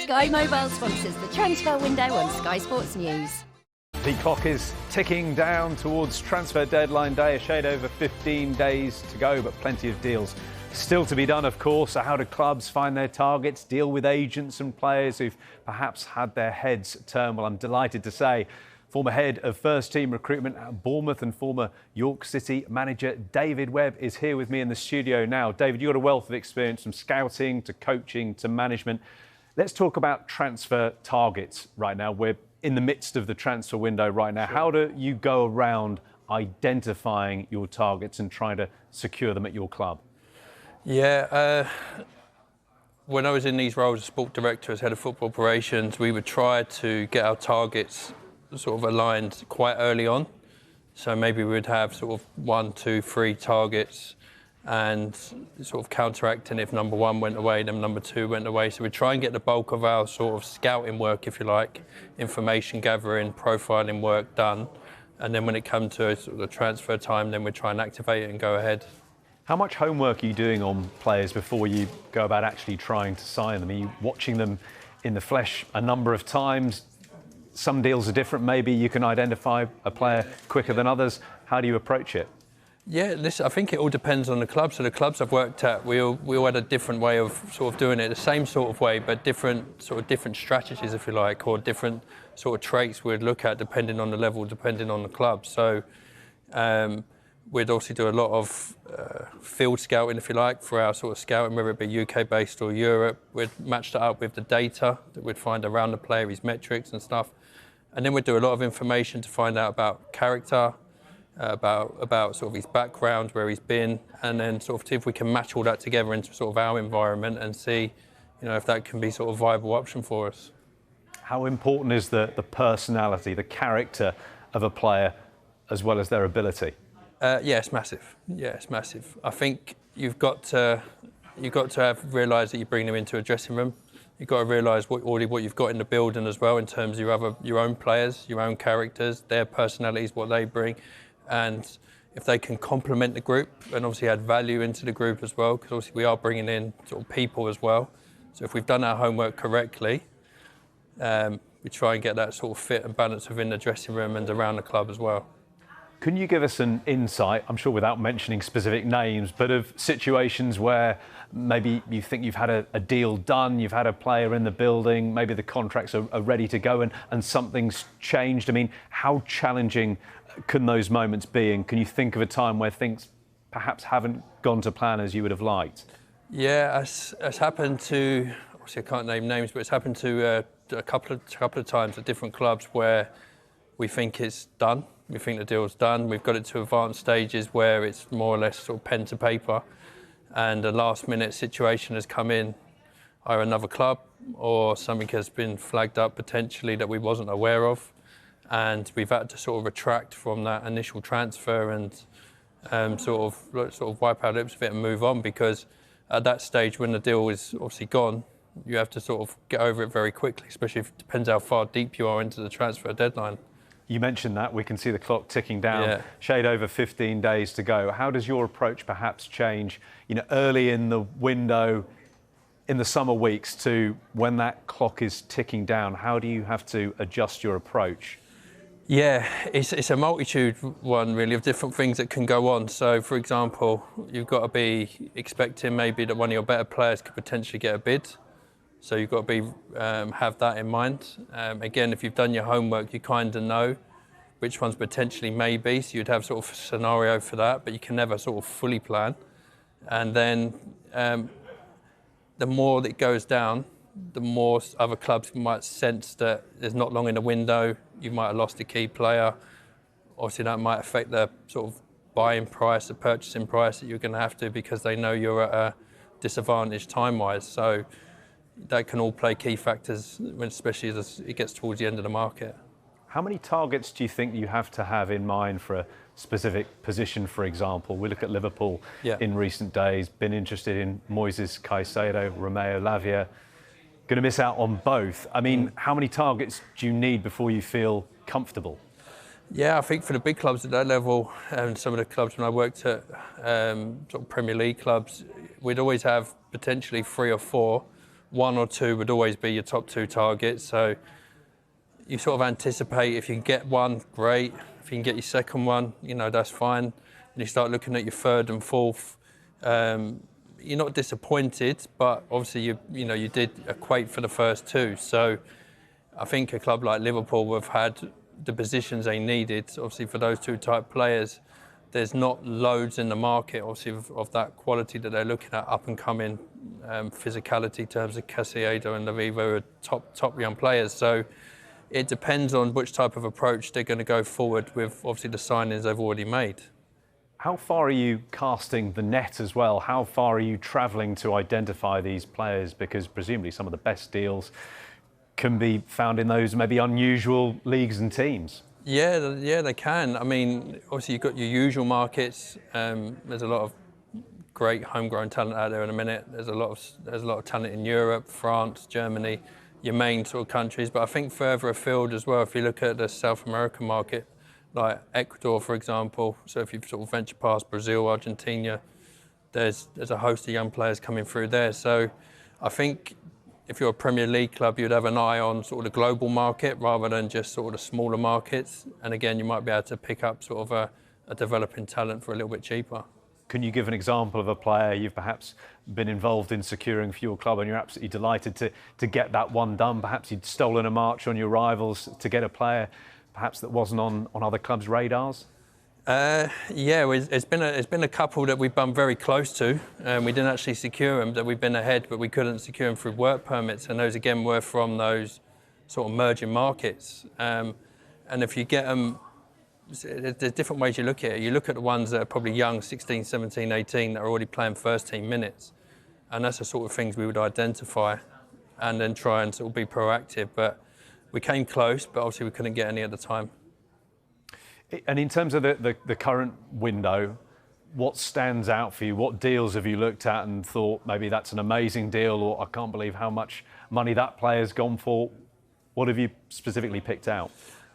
Sky Mobile sponsors the transfer window on Sky Sports News. The clock is ticking down towards transfer deadline day, a shade over 15 days to go, but plenty of deals still to be done, of course. So how do clubs find their targets, deal with agents and players who've perhaps had their heads turned? Well, I'm delighted to say former head of first team recruitment at Bournemouth and former York City manager David Webb is here with me in the studio now. David, you've got a wealth of experience from scouting to coaching to management. Let's talk about transfer targets right now. We're in the midst of the transfer window right now. How do you go around identifying your targets and trying to secure them at your club? Yeah, when I was in these roles as sport director, as head of football operations, we would try to get our targets sort of aligned quite early on. So maybe we would have sort of 1, 2, 3 targets and sort of counteracting if number 1 went away, then number 2 went away. So we try and get the bulk of our sort of scouting work, if you like, information gathering, profiling work done. And then when it comes to sort of the transfer time, then we try and activate it and go ahead. How much homework are you doing on players before you go about actually trying to sign them? Are you watching them in the flesh a number of times? Some deals are different. Maybe you can identify a player quicker than others. How do you approach it? Yeah, I think it all depends on the club. So the clubs I've worked at, we all had a different way of sort of doing it, the same sort of way, but different strategies, if you like, or different sort of traits we'd look at depending on the level, depending on the club. So we'd also do a lot of field scouting, if you like, for our sort of scouting, whether it be UK-based or Europe. We'd match that up with the data that we'd find around the player, his metrics and stuff. And then we'd do a lot of information to find out about character, about sort of his background, where he's been, and then sort of see if we can match all that together into sort of our environment and see, if that can be sort of a viable option for us. How important is the personality, the character of a player, as well as their ability? Yeah, it's massive. Yeah, it's massive. I think you've got to have realised that you bring them into a dressing room. You've got to realise what you've got in the building as well, in terms of your own players, your own characters, their personalities, what they bring, and if they can complement the group and obviously add value into the group as well, because obviously we are bringing in sort of people as well. So if we've done our homework correctly, we try and get that sort of fit and balance within the dressing room and around the club as well. Can you give us an insight, I'm sure without mentioning specific names, but of situations where maybe you think you've had a deal done, you've had a player in the building, maybe the contracts are ready to go and something's changed? I mean, how challenging can those moments be? And can you think of a time where things perhaps haven't gone to plan as you would have liked? Yeah, it's happened to, obviously I can't name names, but it's happened to a couple of times at different clubs where we think it's done. We think the deal's done. We've got it to advanced stages where it's more or less sort of pen to paper, and a last minute situation has come in, either another club or something has been flagged up potentially that we wasn't aware of, and we've had to sort of retract from that initial transfer and sort of wipe our lips a bit and move on, because at that stage when the deal is obviously gone, you have to sort of get over it very quickly, especially if it depends how far deep you are into the transfer deadline. You mentioned that. We can see the clock ticking down, yeah. Shade over 15 days to go. How does your approach perhaps change, early in the window, in the summer weeks, to when that clock is ticking down? How do you have to adjust your approach? Yeah, it's a multitude one really of different things that can go on. So for example, you've got to be expecting maybe that one of your better players could potentially get a bid. So you've got to have that in mind. Again, if you've done your homework, you kind of know which ones potentially may be. So you'd have sort of a scenario for that, but you can never sort of fully plan. And then the more that it goes down, the more other clubs might sense that there's not long in the window. You might have lost a key player. Obviously, that might affect the sort of buying price, the purchasing price that you're going to have to, because they know you're at a disadvantage time-wise. So that can all play key factors, especially as it gets towards the end of the market. How many targets do you think you have to have in mind for a specific position, for example? We look at Liverpool in recent days, been interested in Moises Caicedo, Romeo Lavia. Going to miss out on both. I mean, how many targets do you need before you feel comfortable? Yeah, I think for the big clubs at that level, and some of the clubs when I worked at sort of Premier League clubs, we'd always have potentially 3 or 4 one or two would always be your top two targets. So you sort of anticipate if you can get one, great. If you can get your second one, that's fine. And you start looking at your third and fourth. You're not disappointed, but obviously you did equate for the first two. So I think a club like Liverpool have had the positions they needed, obviously for those two type players. There's not loads in the market, obviously, of that quality that they're looking at, up and coming physicality in terms of Caicedo and Laviva are top young players. So it depends on which type of approach they're going to go forward with, obviously, the signings they've already made. How far are you casting the net as well? How far are you travelling to identify these players? Because presumably some of the best deals can be found in those maybe unusual leagues and teams. Yeah, they can. I mean, obviously you've got your usual markets. There's a lot of great homegrown talent out there in a minute. There's a lot of talent in Europe, France, Germany, your main sort of countries. But I think further afield as well, if you look at the South American market, like Ecuador, for example. So if you sort of venture past Brazil, Argentina, there's a host of young players coming through there. So I think if you're a Premier League club, you'd have an eye on sort of the global market rather than just sort of the smaller markets. And again, you might be able to pick up sort of a developing talent for a little bit cheaper. Can you give an example of a player you've perhaps been involved in securing for your club and you're absolutely delighted to get that one done? Perhaps you'd stolen a march on your rivals to get a player perhaps that wasn't on other clubs' radars? It's been a couple that we've been very close to. We didn't actually secure them, that we've been ahead, but we couldn't secure them through work permits. And those, again, were from those sort of merging markets. And if you get them, there's different ways you look at it. You look at the ones that are probably young, 16, 17, 18, that are already playing first team minutes. And that's the sort of things we would identify and then try and sort of be proactive. But we came close, but obviously we couldn't get any at the time. And in terms of the current window, what stands out for you? What deals have you looked at and thought maybe that's an amazing deal, or I can't believe how much money that player's gone for? What have you specifically picked out?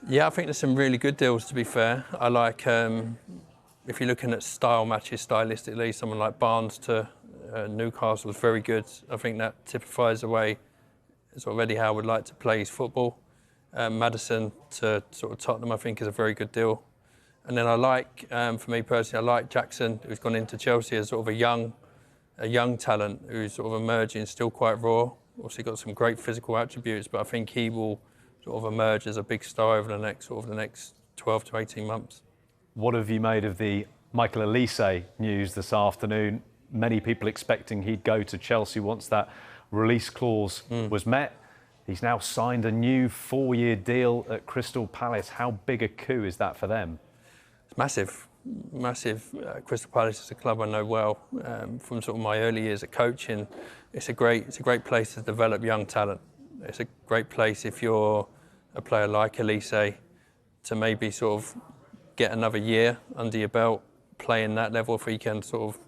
Yeah, I think there's some really good deals, to be fair. I like, if you're looking at style matches stylistically, someone like Barnes to Newcastle was very good. I think that typifies the way sort of Eddie Howe would like to play his football. Maddison to sort of Tottenham, I think, is a very good deal. And then I like, for me personally, I like Jackson, who's gone into Chelsea as sort of a young talent who's sort of emerging, still quite raw. Obviously got some great physical attributes, but I think he will sort of emerge as a big star over the next 12 to 18 months. What have you made of the Michael Olise news this afternoon? Many people expecting he'd go to Chelsea once that release clause was met. He's now signed a new 4-year deal at Crystal Palace. How big a coup is that for them? It's massive. Crystal Palace is a club I know well from sort of my early years of coaching. It's a great place to develop young talent. It's a great place if you're a player like Olise to maybe sort of get another year under your belt, playing that level if he can sort of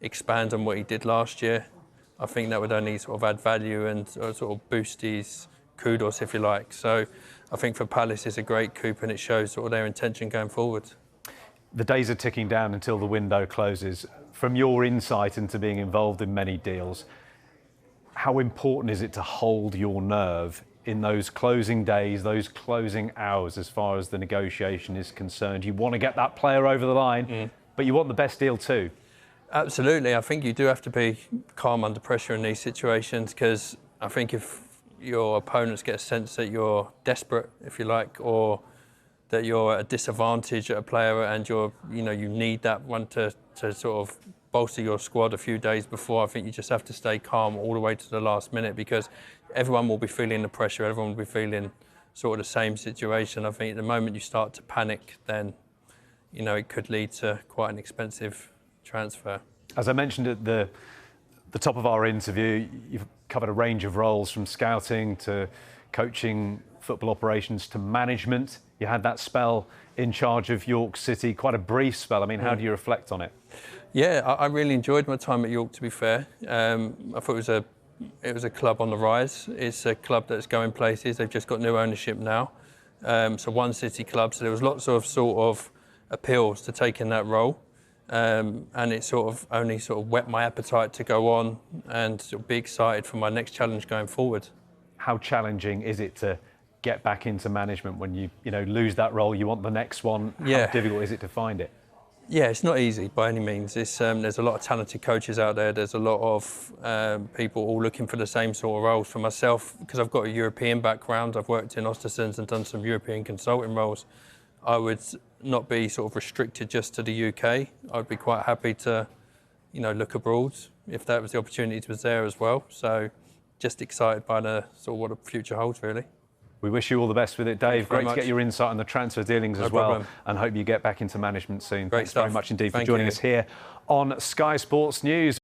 expand on what he did last year. I think that would only sort of add value and sort of boost his kudos, if you like. So I think for Palace it's a great coup and it shows sort of their intention going forward. The days are ticking down until the window closes. From your insight into being involved in many deals, how important is it to hold your nerve in those closing days, those closing hours as far as the negotiation is concerned? You want to get that player over the line, but you want the best deal too. Absolutely. I think you do have to be calm under pressure in these situations, because I think if your opponents get a sense that you're desperate, if you like, or that you're at a disadvantage at a player and you need that one to sort of bolster your squad a few days before, I think you just have to stay calm all the way to the last minute, because everyone will be feeling the pressure, everyone will be feeling sort of the same situation. I think the moment you start to panic, then it could lead to quite an expensive transfer. As I mentioned at the top of our interview, you've covered a range of roles from scouting to coaching, football operations to management. You had that spell in charge of York City, quite a brief spell. I mean, how do you reflect on it? Yeah, I really enjoyed my time at York, to be fair. I thought it was a club on the rise. It's a club that's going places. They've just got new ownership now. So one city club, so there was lots of sort of appeals to taking that role. and it sort of only sort of whet my appetite to go on and sort of be excited for my next challenge going forward. How challenging is it to get back into management when you lose that role? You want the next one. Yeah. How difficult is it to find it? Yeah, it's not easy by any means. It's, there's a lot of talented coaches out there. There's a lot of people all looking for the same sort of roles. For myself, because I've got a European background, I've worked in Ostersunds and done some European consulting roles. I would not be sort of restricted just to the UK. I'd be quite happy to, look abroad if that was the opportunity was there as well. So, just excited by the sort of what the future holds, really. We wish you all the best with it, Dave. Great to get your insight on the transfer dealings as well, and hope you get back into management soon. Thanks very much indeed for joining us here on Sky Sports News.